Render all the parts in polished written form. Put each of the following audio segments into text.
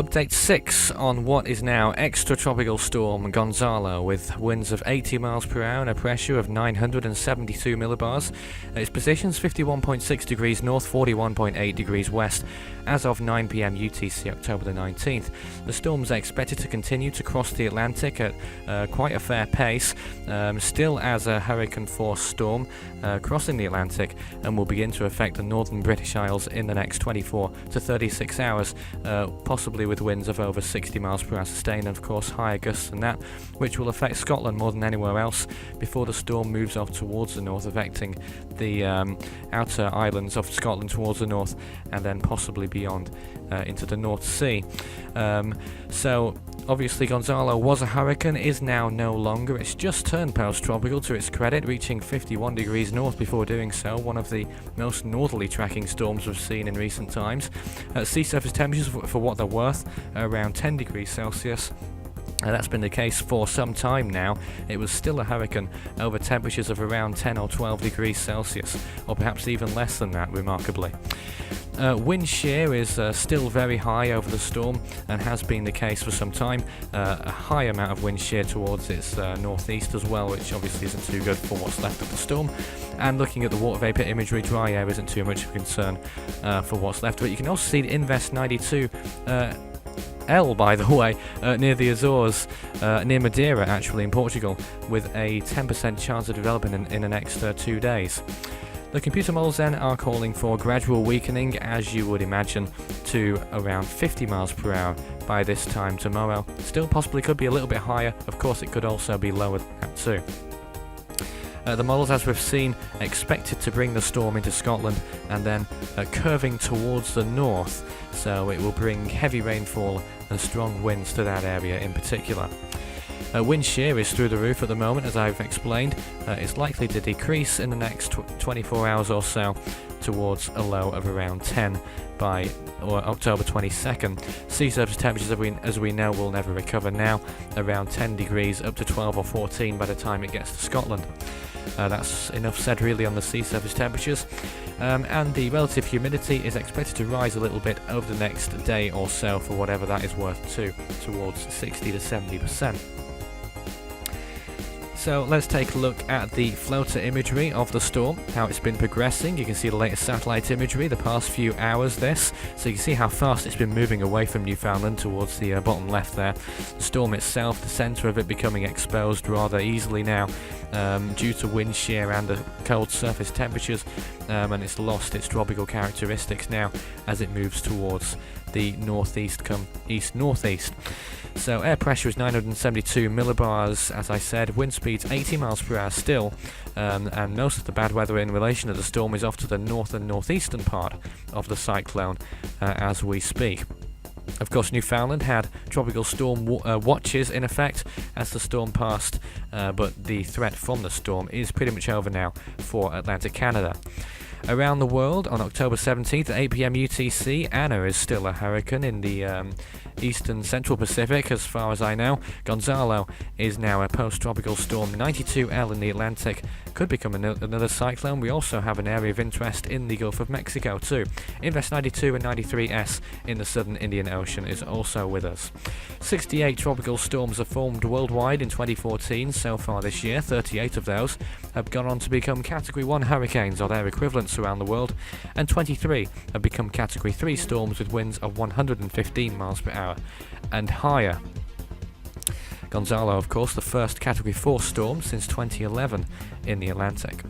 Update 6 on what is now extratropical storm Gonzalo, with winds of 80 miles per hour and a pressure of 972 millibars. Its position's 51.6 degrees north, 41.8 degrees west as of 9 p.m. UTC, October the 19th. The storm's expected to continue to cross the Atlantic at quite a fair pace, still as a hurricane force storm crossing the Atlantic, and will begin to affect the northern British Isles in the next 24 to 36 hours, possibly with winds of over 60 miles per hour sustained, and of course higher gusts than that, which will affect Scotland more than anywhere else before the storm moves off towards the north, affecting the outer islands of Scotland towards the north, and then possibly beyond into the North Sea. So obviously Gonzalo was a hurricane, is now no longer. It's just turned post-tropical to its credit, reaching 51 degrees north before doing so, one of the most northerly tracking storms we've seen in recent times. Sea surface temperatures, for what they're worth, are around 10 degrees Celsius. That's been the case for some time now. It was still a hurricane over temperatures of around 10 or 12 degrees Celsius, or perhaps even less than that, remarkably. Wind shear is still very high over the storm, and has been the case for some time. A high amount of wind shear towards its northeast as well, which obviously isn't too good for what's left of the storm. And looking at the water vapor imagery, dry air isn't too much of a concern for what's left of it. You can also see the Invest 92 L, by the way, near the Azores, near Madeira actually, in Portugal, with a 10% chance of developing in the next 2 days. The computer models then are calling for gradual weakening, as you would imagine, to around 50 miles per hour by this time tomorrow. Still possibly could be a little bit higher. Of course, it could also be lower than that too. The models, as we've seen, expected to bring the storm into Scotland and then curving towards the north, so it will bring heavy rainfall and strong winds to that area in particular. Wind shear is through the roof at the moment, as I've explained. It's likely to decrease in the next 24 hours or so towards a low of around 10 by October 22nd. Sea surface temperatures, as we know, will never recover now, around 10 degrees up to 12 or 14 by the time it gets to Scotland. That's enough said really on the sea surface temperatures. And the relative humidity is expected to rise a little bit over the next day or so, for whatever that is worth too, towards 60 to 70%. So let's take a look at the floater imagery of the storm, how it's been progressing. You can see the latest satellite imagery the past few hours so you can see how fast it's been moving away from Newfoundland towards the bottom left there. The storm itself, the centre of it, becoming exposed rather easily now due to wind shear and the cold surface temperatures, and it's lost its tropical characteristics now as it moves towards the northeast east-northeast. So air pressure is 972 millibars, as I said, wind speeds 80 miles per hour still, and most of the bad weather in relation to the storm is off to the north and northeastern part of the cyclone as we speak. Of course, Newfoundland had tropical storm watches in effect as the storm passed, but the threat from the storm is pretty much over now for Atlantic Canada. Around the world, on October 17th at 8 p.m. UTC, Anna is still a hurricane in the eastern central Pacific, as far as I know. Gonzalo is now a post-tropical storm. 92L in the Atlantic could become another cyclone. We also have an area of interest in the Gulf of Mexico too. Invest 92 and 93S in the southern Indian Ocean is also with us. 68 tropical storms have formed worldwide in 2014 so far this year. 38 of those have gone on to become Category 1 hurricanes or their equivalents around the world, and 23 have become Category 3 storms with winds of 115 miles per hour and higher. Gonzalo, of course, the first Category 4 storm since 2011 in the Atlantic.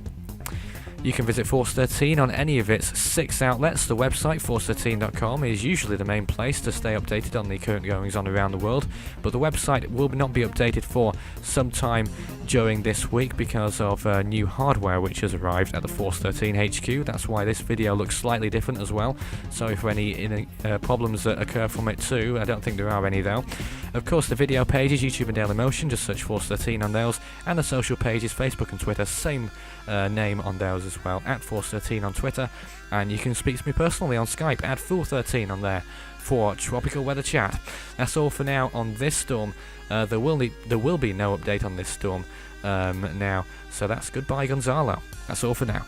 You can visit Force 13 on any of its 6 outlets. The website, force13.com, is usually the main place to stay updated on the current goings-on around the world, but the website will not be updated for some time during this week because of new hardware which has arrived at the Force 13 HQ. That's why this video looks slightly different as well. Sorry for any problems that occur from it too. I don't think there are any though. Of course, the video pages, YouTube and Dailymotion, just search Force 13 on those, and the social pages, Facebook and Twitter, same name on those as well, at Force 13 on Twitter, and you can speak to me personally on Skype at Fool13 on there for tropical weather chat. That's all for now on this storm. There will be no update on this storm now, so that's goodbye Gonzalo. That's all for now.